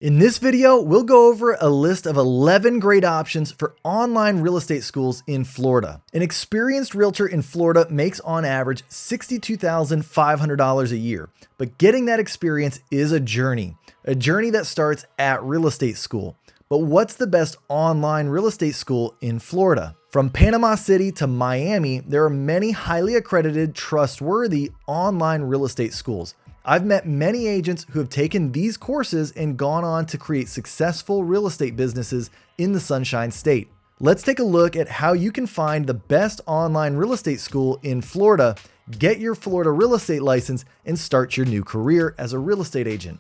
In this video, we'll go over a list of 11 great options for online real estate schools in Florida. An experienced realtor in Florida makes on average $62,500 a year, but getting that experience is a journey that starts at real estate school. But what's the best online real estate school in Florida? From Panama City to Miami, there are many highly accredited, trustworthy online real estate schools. I've met many agents who have taken these courses and gone on to create successful real estate businesses in the Sunshine State. Let's take a look at how you can find the best online real estate school in Florida, get your Florida real estate license, and start your new career as a real estate agent.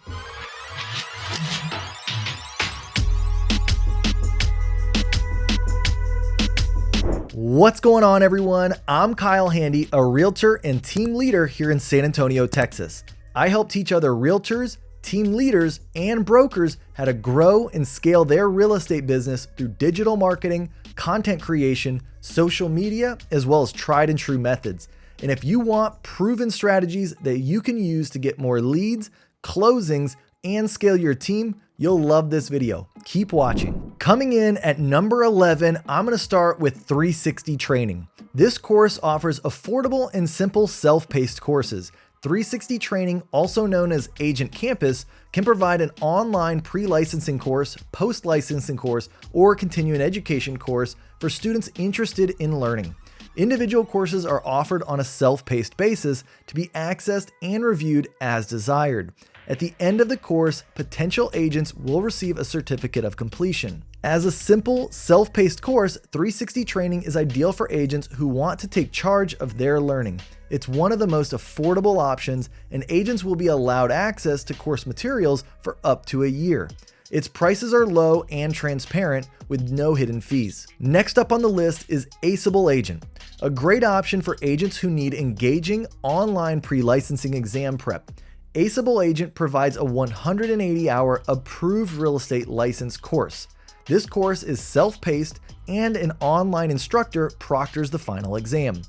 What's going on, everyone? I'm Kyle Handy, a realtor and team leader here in San Antonio, Texas. I help teach other realtors, team leaders, and brokers how to grow and scale their real estate business through digital marketing, content creation, social media, as well as tried and true methods. And if you want proven strategies that you can use to get more leads, closings, and scale your team, you'll love this video. Keep watching. Coming in at number 11, I'm going to start with 360 Training. This course offers affordable and simple self-paced courses. 360 Training, also known as Agent Campus, can provide an online pre-licensing course, post-licensing course, or continuing education course for students interested in learning. Individual courses are offered on a self-paced basis to be accessed and reviewed as desired. At the end of the course, potential agents will receive a certificate of completion. As a simple, self-paced course, 360 Training is ideal for agents who want to take charge of their learning. It's one of the most affordable options, and agents will be allowed access to course materials for up to a year. Its prices are low and transparent with no hidden fees. Next up on the list is Aceable Agent, a great option for agents who need engaging online pre-licensing exam prep. Aceable Agent provides a 180-hour approved real estate license course. This course is self-paced and an online instructor proctors the final exam.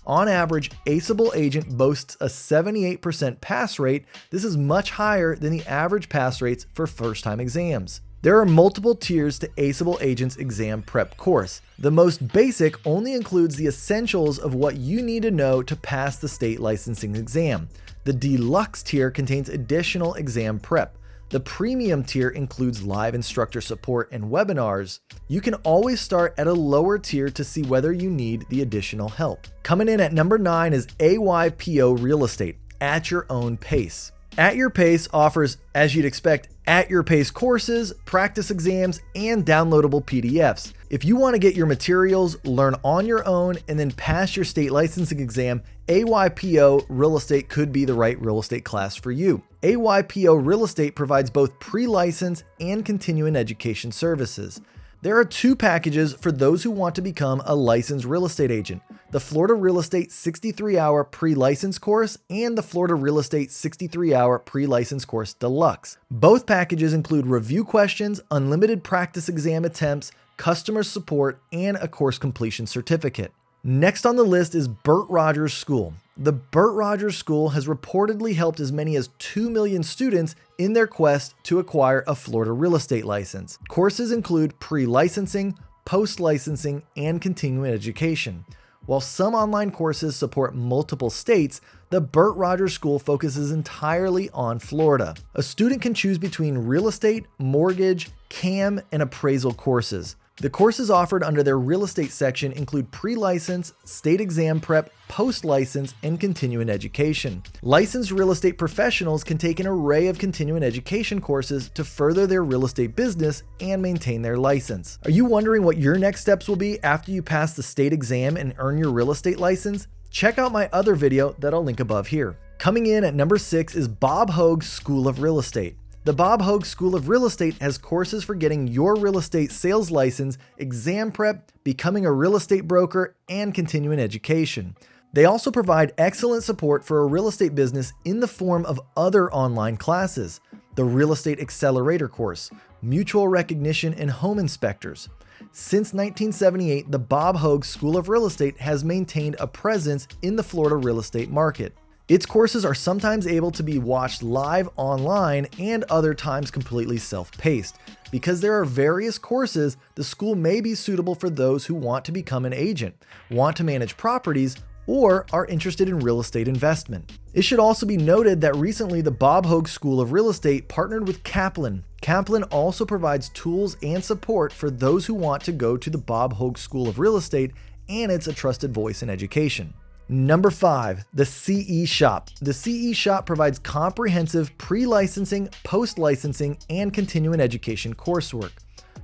On average, Aceable Agent boasts a 78% pass rate. This is much higher than the average pass rates for first-time exams. There are multiple tiers to Aceable Agent's exam prep course. The most basic only includes the essentials of what you need to know to pass the state licensing exam. The deluxe tier contains additional exam prep. The premium tier includes live instructor support and webinars. You can always start at a lower tier to see whether you need the additional help. Coming in at number 9 is AYPO Real Estate, At Your Own Pace. At Your Pace offers, as you'd expect, at your pace courses, practice exams, and downloadable PDFs. If you want to get your materials, learn on your own, and then pass your state licensing exam, AYPO Real Estate could be the right real estate class for you. AYPO Real Estate provides both pre-license and continuing education services. There are two packages for those who want to become a licensed real estate agent: the Florida Real Estate 63-hour pre-license course and the Florida Real Estate 63-hour pre-license course deluxe. Both packages include review questions, unlimited practice exam attempts, customer support, and a course completion certificate. Next on the list is Bert Rodgers School. The Bert Rodgers School has reportedly helped as many as 2 million students in their quest to acquire a Florida real estate license. Courses include pre-licensing, post-licensing, and continuing education. While some online courses support multiple states, the Bert Rodgers School focuses entirely on Florida. A student can choose between real estate, mortgage, CAM, and appraisal courses. The courses offered under their real estate section include pre-license, state exam prep, post-license, and continuing education. Licensed real estate professionals can take an array of continuing education courses to further their real estate business and maintain their license. Are you wondering what your next steps will be after you pass the state exam and earn your real estate license? Check out my other video that I'll link above here. Coming in at number 6 is Bob Hogue School of Real Estate. The Bob Hogue School of Real Estate has courses for getting your real estate sales license, exam prep, becoming a real estate broker, and continuing education. They also provide excellent support for a real estate business in the form of other online classes: the Real Estate Accelerator course, Mutual Recognition, and Home Inspectors. Since 1978, the Bob Hogue School of Real Estate has maintained a presence in the Florida real estate market. Its courses are sometimes able to be watched live online and other times completely self-paced. Because there are various courses, the school may be suitable for those who want to become an agent, want to manage properties, or are interested in real estate investment. It should also be noted that recently the Bob Hogue School of Real Estate partnered with Kaplan. Kaplan also provides tools and support for those who want to go to the Bob Hogue School of Real Estate, and it's a trusted voice in education. Number 5, the CE Shop. The CE Shop provides comprehensive pre-licensing, post-licensing, and continuing education coursework.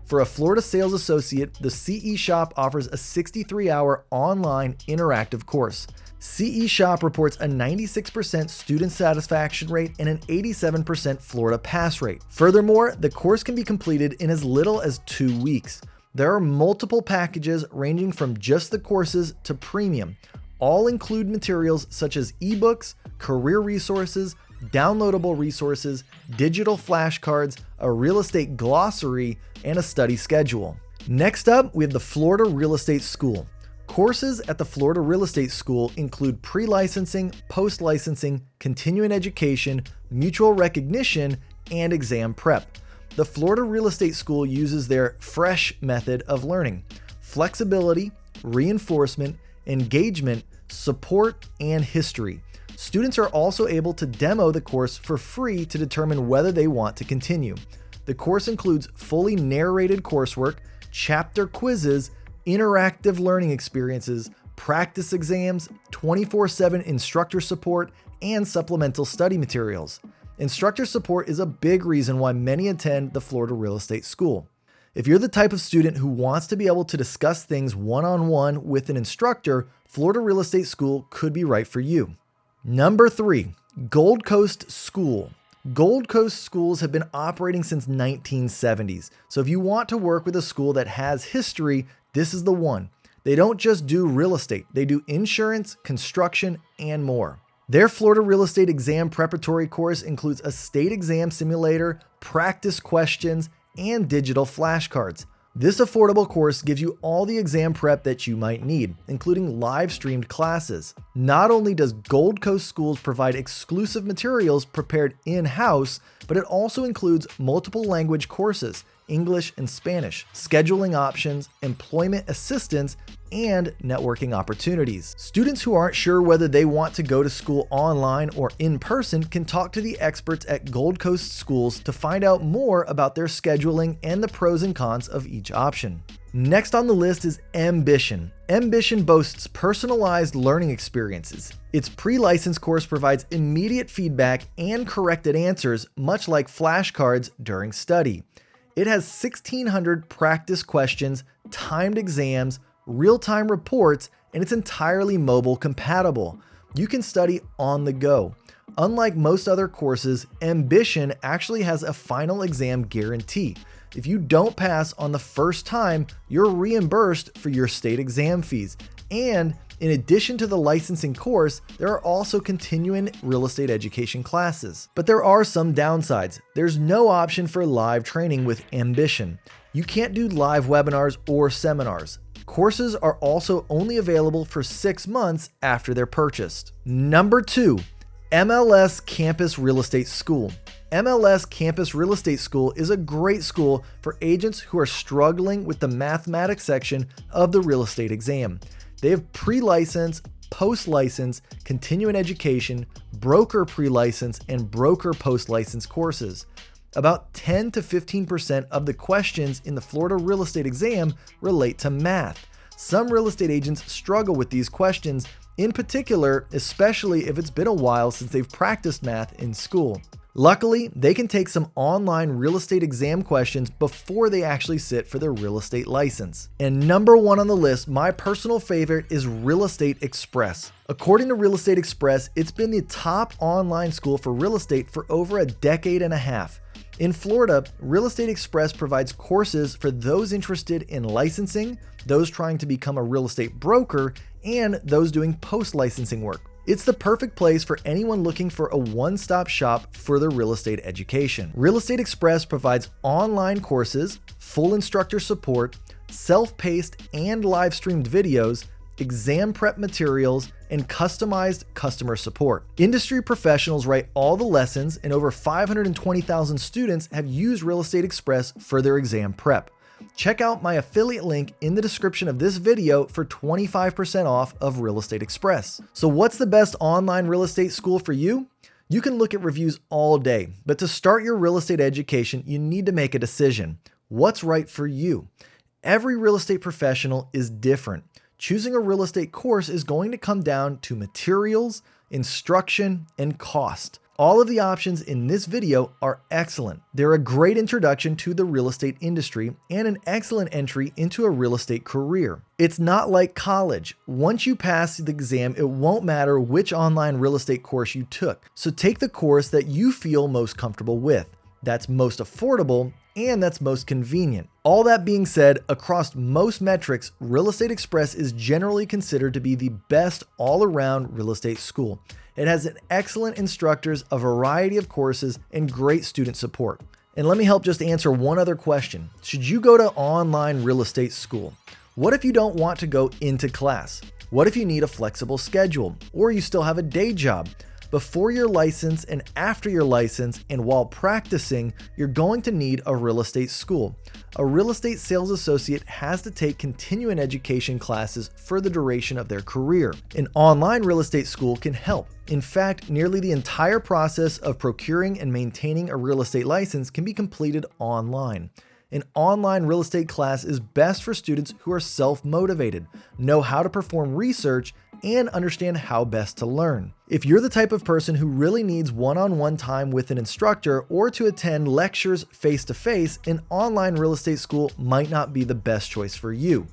For a Florida sales associate, the CE Shop offers a 63-hour online interactive course. CE Shop reports a 96% student satisfaction rate and an 87% Florida pass rate. Furthermore, the course can be completed in as little as 2 weeks. There are multiple packages ranging from just the courses to premium. All include materials such as ebooks, career resources, downloadable resources, digital flashcards, a real estate glossary, and a study schedule. Next up, we have the Florida Real Estate School. Courses at the Florida Real Estate School include pre-licensing, post-licensing, continuing education, mutual recognition, and exam prep. The Florida Real Estate School uses their FRESH method of learning: flexibility, reinforcement, engagement, support, and history. Students are also able to demo the course for free to determine whether they want to continue. The course includes fully narrated coursework, chapter quizzes, interactive learning experiences, practice exams, 24/7 instructor support, and supplemental study materials. Instructor support is a big reason why many attend the Florida Real Estate School. If you're the type of student who wants to be able to discuss things one-on-one with an instructor, Florida Real Estate School could be right for you. Number 3, Gold Coast School. Gold Coast schools have been operating since 1970s. So if you want to work with a school that has history, this is the one. They don't just do real estate, they do insurance, construction, and more. Their Florida Real Estate Exam Preparatory course includes a state exam simulator, practice questions, and digital flashcards. This affordable course gives you all the exam prep that you might need, including live streamed classes. Not only does Gold Coast Schools provide exclusive materials prepared in-house, but it also includes multiple language courses, English and Spanish, scheduling options, employment assistance, and networking opportunities. Students who aren't sure whether they want to go to school online or in person can talk to the experts at Gold Coast Schools to find out more about their scheduling and the pros and cons of each option. Next on the list is Ambition. Ambition boasts personalized learning experiences. Its pre-license course provides immediate feedback and corrected answers, much like flashcards during study. It has 1,600 practice questions, timed exams, real-time reports, and it's entirely mobile compatible. You can study on the go. Unlike most other courses, Ambition actually has a final exam guarantee. If you don't pass on the first time, you're reimbursed for your state exam fees. And in addition to the licensing course, there are also continuing real estate education classes. But there are some downsides. There's no option for live training with Ambition. You can't do live webinars or seminars. Courses are also only available for 6 months after they're purchased. Number 2, MLS Campus Real Estate School. MLS Campus Real Estate School is a great school for agents who are struggling with the mathematics section of the real estate exam. They have pre-license, post-license, continuing education, broker pre-license, and broker post-license courses. About 10 to 15% of the questions in the Florida real estate exam relate to math. Some real estate agents struggle with these questions, in particular, especially if it's been a while since they've practiced math in school. Luckily, they can take some online real estate exam questions before they actually sit for their real estate license. And number 1 on the list, my personal favorite, is Real Estate Express. According to Real Estate Express, it's been the top online school for real estate for over a decade and a half. In Florida, Real Estate Express provides courses for those interested in licensing, those trying to become a real estate broker, and those doing post-licensing work. It's the perfect place for anyone looking for a one-stop shop for their real estate education. Real Estate Express provides online courses, full instructor support, self-paced and live-streamed videos, exam prep materials, and customized customer support. Industry professionals write all the lessons, and over 520,000 students have used Real Estate Express for their exam prep. Check out my affiliate link in the description of this video for 25% off of Real Estate Express. So what's the best online real estate school for you? You can look at reviews all day, but to start your real estate education, you need to make a decision. What's right for you? Every real estate professional is different. Choosing a real estate course is going to come down to materials, instruction, and cost. All of the options in this video are excellent. They're a great introduction to the real estate industry and an excellent entry into a real estate career. It's not like college. Once you pass the exam, it won't matter which online real estate course you took. So take the course that you feel most comfortable with, that's most affordable, and that's most convenient. All that being said, across most metrics, Real Estate Express is generally considered to be the best all-around real estate school. It has an excellent instructors, a variety of courses, and great student support. And let me help just answer one other question. Should you go to online real estate school? What if you don't want to go into class? What if you need a flexible schedule, or you still have a day job? Before your license and after your license and while practicing, you're going to need a real estate school. A real estate sales associate has to take continuing education classes for the duration of their career. An online real estate school can help. In fact, nearly the entire process of procuring and maintaining a real estate license can be completed online. An online real estate class is best for students who are self-motivated, know how to perform research, and understand how best to learn. If you're the type of person who really needs one-on-one time with an instructor or to attend lectures face-to-face, an online real estate school might not be the best choice for you.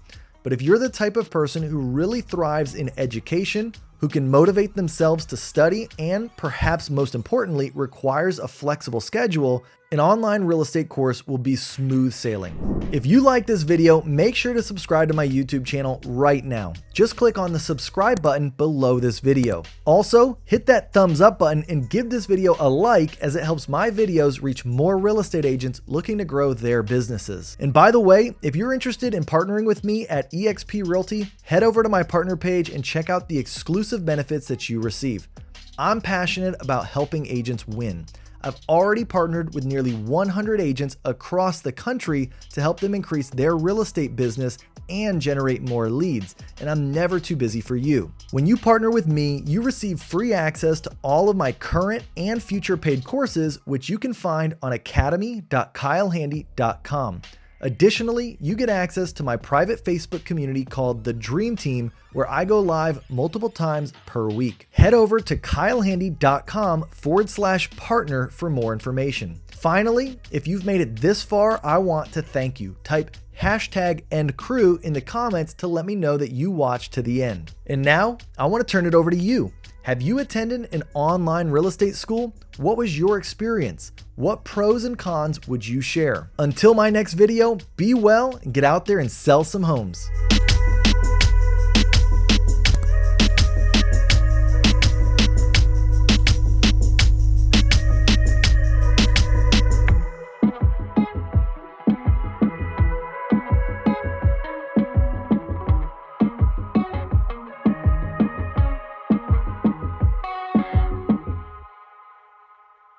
But if you're the type of person who really thrives in education, who can motivate themselves to study, and perhaps most importantly, requires a flexible schedule, an online real estate course will be smooth sailing. If you like this video, make sure to subscribe to my YouTube channel right now. Just click on the subscribe button below this video. Also, hit that thumbs up button and give this video a like, as it helps my videos reach more real estate agents looking to grow their businesses. And by the way, if you're interested in partnering with me at eXp Realty, head over to my partner page and check out the exclusive benefits that you receive. I'm passionate about helping agents win. I've already partnered with nearly 100 agents across the country to help them increase their real estate business and generate more leads, and I'm never too busy for you. When you partner with me, you receive free access to all of my current and future paid courses, which you can find on academy.kylehandy.com. Additionally, you get access to my private Facebook community called The Dream Team, where I go live multiple times per week. Head over to kylehandy.com/partner for more information. Finally, if you've made it this far, I want to thank you. Type #EndCrew in the comments to let me know that you watched to the end. And now, I want to turn it over to you. Have you attended an online real estate school? What was your experience? What pros and cons would you share? Until my next video, be well and get out there and sell some homes.